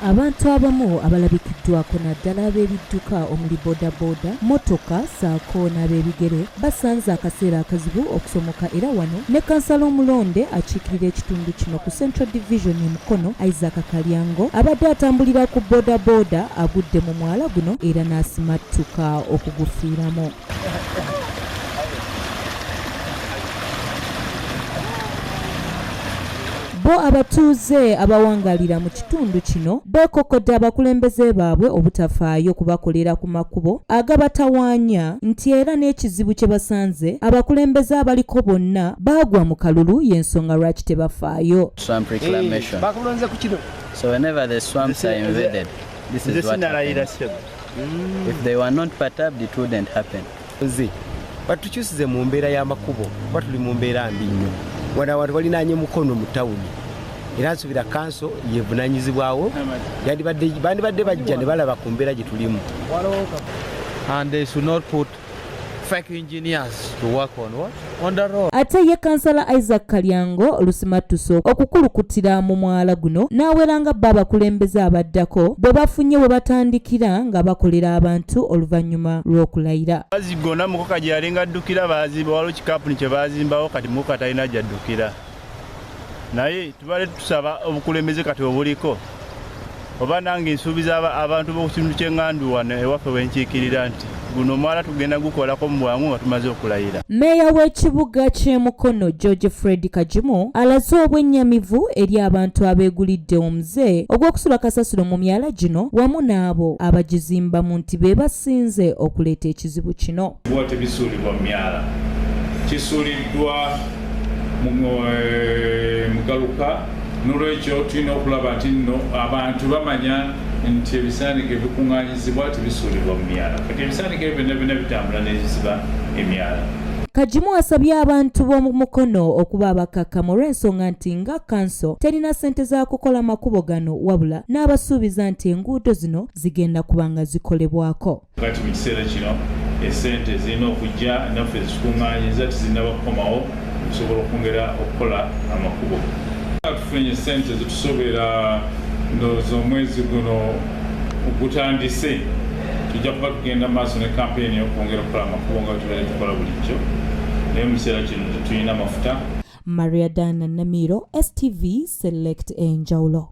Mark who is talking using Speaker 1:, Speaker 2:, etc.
Speaker 1: Abantu abamu abalabikiddwako naddala ab'ebidduka omuli bodaboda, motoka saako n'ab'ebigere basanze akaseera akazibu okusomoka era wano ne kansala omulonde akiikirira ekitundu kino ku Central Division e Mukono Isaac Kalyango abadde atambulira ku bodaboda agudde mu mwala guno era n'asimattuka okugufiiramu. Bo abatuuze abawangalira mu kitundu kino beekokodde abakulembeze baabwe obutafaayo kubakolera ku makubo agabatawaanya nti era n'ekizibu kye basanze abakulembeze abaliko bonna baagwa mu kalulu y'ensonga lwaki tebafaayo.
Speaker 2: Swamp reclamation. So whenever the swamps are invaded, this is what happens. If they were not perturbed, it wouldn't happen.
Speaker 3: Batukyusize mu mbeera y'amakubo kuba tuli mu mbeera mbi nnyo. Wano abantu balinaanye Mukono mu tawuni era nsubira kanso yevunaanyizibwawo bandibadde bajja ne balaba ku mbeera gye tulimu.
Speaker 4: And they should not put fake engineers to work on the road.
Speaker 1: Ate ye kansala Isaac Kalyango olusimattuso okukulukutira mu mwala guno n'aweranga bba abakulembeze abaddako bwe bafunye we batandikira nga bakolera abantu oluvannyuma lw'okulayira.
Speaker 5: Bazigona mukoka gye yalinga addukira baazimba waliwo kikampuni kye baazimbawo kati mukoka talina gy'addukira. Naye tubale tusaba obukulembeze kati obuliko oba nange nsuubiza abantu b'oku kitundu ky'Enganda wano ewaffe wenkiikirira nti guno mwala tugenda gukolako mu bwangu nga tumaze okulayira. Mmeeya w'ekibuga ky'e Mukono George Fred Kajimu alaze obwennyamivu eri abantu abeegulidde omuze ogw'okusula kasasiro mu myala gino wamu n'abo abagizimbamu nti be basinze okuleeta ekizibu kino.
Speaker 6: Tebisuulibwa mu myala, kisuuliddwa mu galuka. N'olwekyo tulina okulaba nti nno abantu bamanya nti ebisaanike bikuŋŋaanyizibwa tebisuulibwa mu myala. Kati ebisaanike byonna byonna bitambula n'eziziba emyala.
Speaker 1: Kajimu asabye abantu b'omu Mukono okuba abakakkamu olw'ensonga nti nga kanso terina ssente za kukola makubo gano wabula n'abasuubiza nti enguudo zino zigenda kuba nga zikolebwako.
Speaker 6: Kati mu kiseera kino essente zirina okujja naffe zitukuŋŋaanyiza tizinnaba kukomawo okusobola okwongera okukola amakubo. Tufunye ssente zitusobera ndowooza omwezi guno gutandise tujja kuba tugenda maaso ne kampeyini y'okwongera okukola amakubo nga tubeera tukola bulijjo naye mu kiseera kino tetulina mafuta.
Speaker 1: Maria Dana Namiro, STV Select Enjawulo.